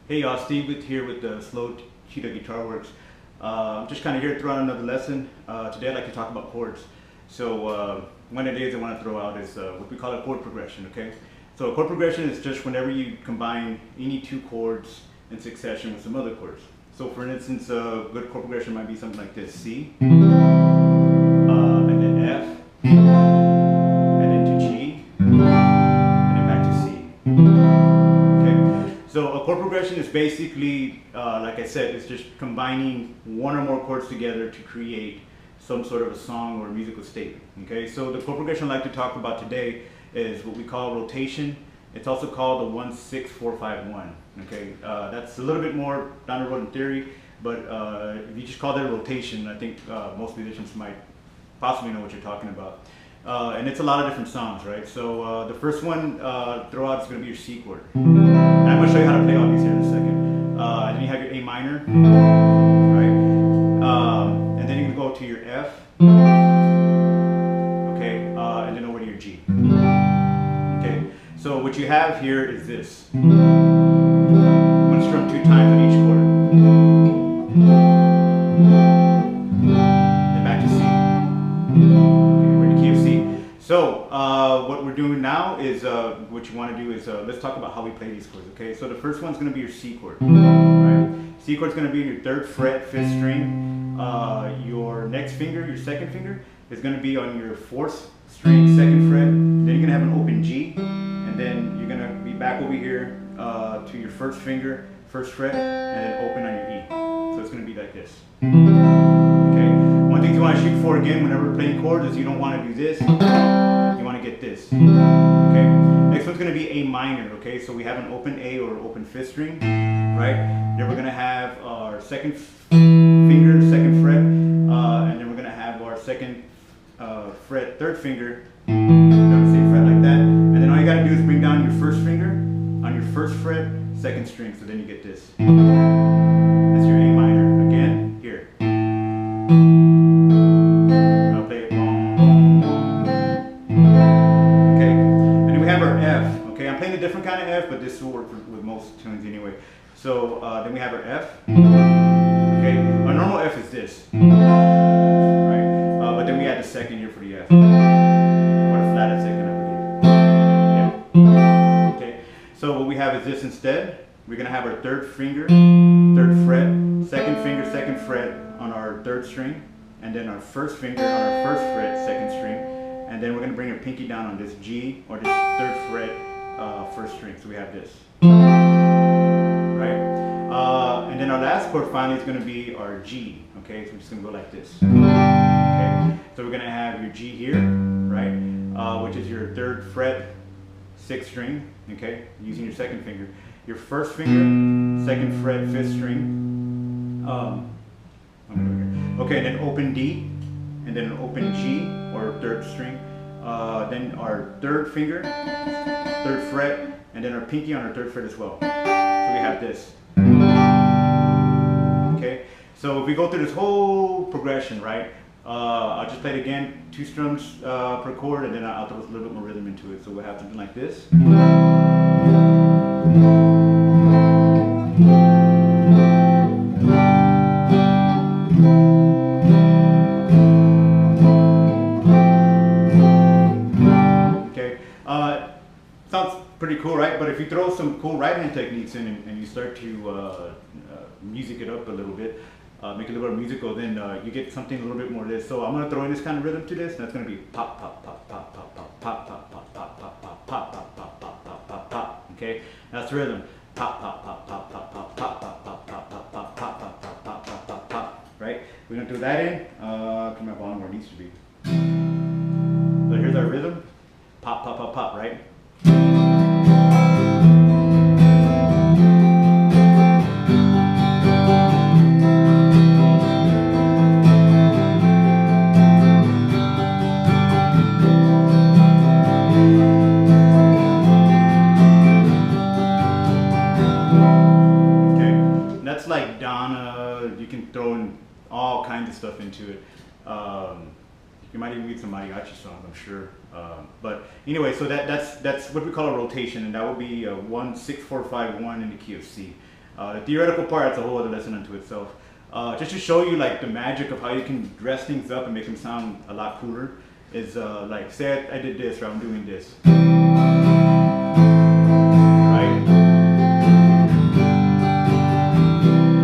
Hey y'all, Steve here with the Slow Cheetah Guitar Works. I'm just kind of here to throw out another lesson. Today I'd like to talk about chords. So one of the ideas I want to throw out is what we call a chord progression, okay? So a chord progression is just whenever you combine any two chords in succession with some other chords. So for instance, a good chord progression might be something like this: C, and then F, and then to G, and then back to C. So a chord progression is basically, like I said, it's just combining one or more chords together to create some sort of a song or a musical statement. Okay, so the chord progression I'd like to talk about today is what we call rotation. It's also called the 1-6-4-5-1. Okay, that's a little bit more down the road in theory, but if you just call that a rotation, I think most musicians might possibly know what you're talking about. And it's a lot of different songs, right? So the first one throughout is going to be your C chord. And I'm going to show you how to play all these here in a second. And then you have your A minor, right? And then you can go to your F, okay? And then over to your G. Okay? So what you have here is this. I'm going to strum 2 times on each chord. Then back to C. So what we're doing now is, what you want to do is, let's talk about how we play these chords, okay? So the first one's going to be your C chord, right? C chord's going to be your 3rd fret, 5th string. Your next finger, your 2nd finger, is going to be on your 4th string, 2nd fret. Then you're going to have an open G, and then you're going to be back over here to your 1st finger, 1st fret, and then open on your E. So it's going to be like this. One thing you want to shoot for again whenever playing chords is you don't want to do this, you want to get this. Okay. Next one's going to be A minor, okay? So we have an open A or open 5th string, right? Then we're going to have our 2nd finger, 2nd fret, and then we're going to have our 2nd fret, 3rd finger, on the same fret like that. And then all you got to do is bring down your 1st finger on your 1st fret, 2nd string, so then you get this. That's your A minor. Again, here. Different kind of F, but this will work with most tunes anyway. So then we have our F. Okay, our normal F is this, right? But then we add the 2nd here for the F, or the flat 2nd, I believe. Yeah. Okay. So what we have is this instead. We're gonna have our 3rd finger, 3rd fret, 2nd finger, 2nd fret on our 3rd string, and then our 1st finger on our 1st fret, 2nd string, and then we're gonna bring our pinky down on this G or this 3rd fret. 1st string, so we have this, right? And then our last chord finally is going to be our G, okay? So we're just going to go like this, okay? So we're going to have your G here, right? Which is your 3rd fret, 6th string, okay? Using your 2nd finger. Your 1st finger, 2nd fret, 5th string. Okay, then open D, and then an open G or 3rd string. Then our 3rd finger, 3rd fret, and then our pinky on our 3rd fret as well. So we have this. Okay, so if we go through this whole progression, right, I'll just play it again, 2 strums per chord, and then I'll throw a little bit more rhythm into it. So we'll have something like this. Sounds pretty cool, right? But if you throw some cool right-hand techniques in and you start to music it up a little bit, make it a little bit musical, then you get something a little bit more of this. So I'm going to throw in this kind of rhythm to this, and that's going to be pop, pop, pop, pop, pop, pop, pop, pop, pop, pop, pop, pop, pop, pop, pop, pop, pop, pop, pop. Okay, that's the rhythm. Pop, pop, pop, pop, pop, pop, pop, pop, pop, pop, pop, pop, pop, pop, pop, pop, pop, pop, pop. Right? We're going to do that in. Put my volume where it needs to be. So here's our rhythm. Pop, pop, pop, pop. Right? That's like Donna. You can throw in all kinds of stuff into it. You might even read some mariachi songs, I'm sure. But anyway, so that's what we call a rotation, and that would be a 1-6-4-5-1 in the key of C. The theoretical part, that's a whole other lesson unto itself. Just to show you like the magic of how you can dress things up and make them sound a lot cooler is like say I did this, right? I'm doing this. Right?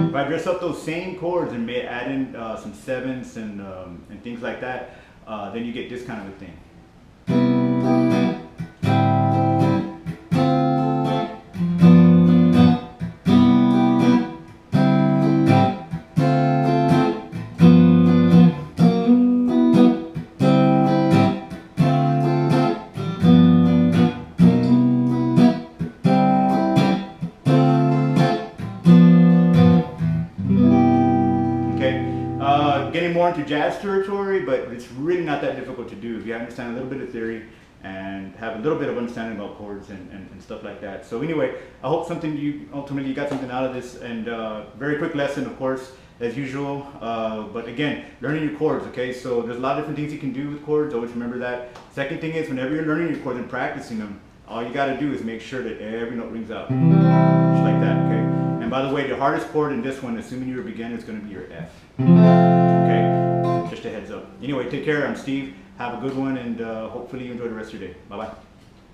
If I dress up those same chords and may add in some sevenths and things like that, then you get this kind of a thing. Getting more into jazz territory, but it's really not that difficult to do if you understand a little bit of theory and have a little bit of understanding about chords and stuff like that. So anyway, I hope ultimately you got something out of this, and very quick lesson, of course, as usual. But again, learning your chords, okay? So there's a lot of different things you can do with chords, always remember that. Second thing is, whenever you're learning your chords and practicing them, all you gotta do is make sure that every note rings out, just like that, okay? And by the way, the hardest chord in this one, assuming you're a beginner, is gonna be your F. Okay, just a heads up. Anyway, take care. I'm Steve. Have a good one, and hopefully you enjoy the rest of your day. Bye-bye.